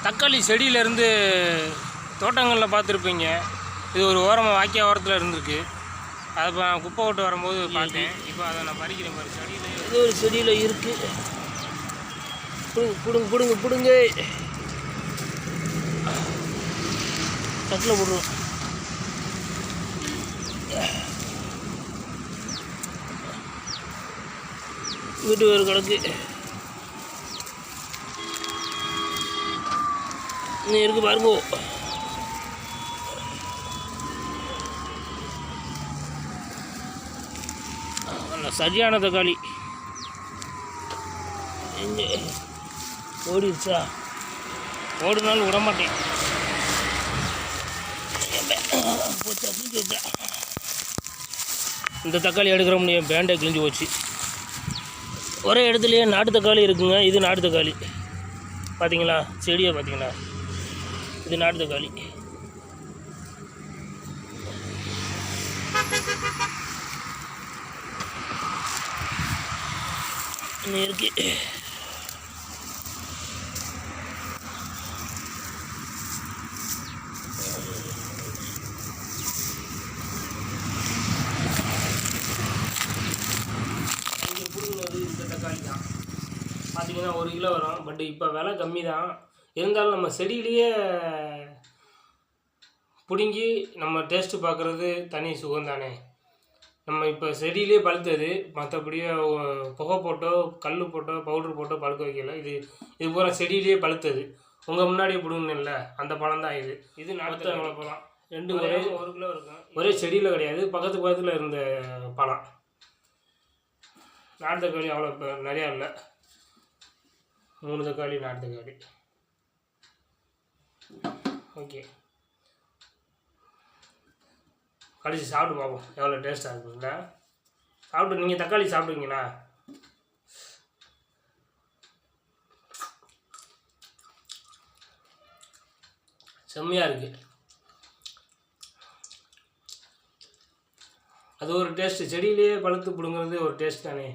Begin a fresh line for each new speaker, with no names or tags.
தக்காளி செடியிலேருந்து தோட்டங்களில் பார்த்துருப்பீங்க. இது ஒரு ஓரமாக வாய்க்கால் ஓரத்தில் இருந்திருக்கு. அதை இப்போ நான் குப்பை ஓட்டு வரும்போது பார்த்தேன். இப்போ அதை நான் பறிக்கிறேன் பாரு. செடியில்
இது ஒரு செடியில் இருக்குது. பிடுங்க பிடுங்க பிடுங்க தட்டில் போடுறோம். வீட்டு வேறு கிடக்கு. இன்னும் இருக்குது பாருங்கோ. சரியான தக்காளி. எங்கே ஓடிடுச்சா? ஓடுனாலும் விட மாட்டேன். இந்த தக்காளி எடுக்கிற முடியும். பேண்டை கிழிஞ்சு போச்சு. ஒரே இடத்துலையே நாட்டு தக்காளி இருக்குங்க. இது நாட்டு தக்காளி பார்த்தீங்களா? செடியை பார்த்தீங்களா? இது நாட்டு தக்காளி. இன்னும் இருக்கு. இங்கே பிடுங்கினது இந்த தக்காளி தான் பார்த்தீங்கன்னா 1 கிலோ வரும். பட் இப்போ விலை கம்மி தான். இருந்தாலும் நம்ம செடியிலேயே பிடுங்கி நம்ம டேஸ்ட்டு பார்க்குறது தனி சுகந்தானே. நம்ம இப்போ செடியிலே பழுத்தது. மற்றபடியே புகை போட்டோ கல் போட்டோ பவுட்ரு போட்டோ பழுக்க வைக்கல. இது பூரா செடியிலே பழுத்தது. உங்கள் முன்னாடியே பிடுங்கணும்ல, அந்த பழம் தான் இது. இது நாட்டு பழம். 2 ஒரே 1 கிலோ இருக்கும். ஒரே செடியில் கிடையாது, பக்கத்தில் இருந்த பழம். நாட்டு தக்காளி அவ்வளோ இப்போ நிறையா இல்லை. 3 தக்காளி நாட்டு தக்காளி. ஓகே, கடிச்சு சாப்பிட்டு பார்ப்போம் எவ்வளோ டேஸ்ட்டாக இருக்குங்களா. சாப்பிட்டு நீங்கள் தக்காளி சாப்பிடுவீங்களா? செம்மையாக இருக்குது. அது ஒரு டேஸ்ட்டு. செடியிலேயே பழுத்து பிடுங்கிறது ஒரு டேஸ்ட் தானே.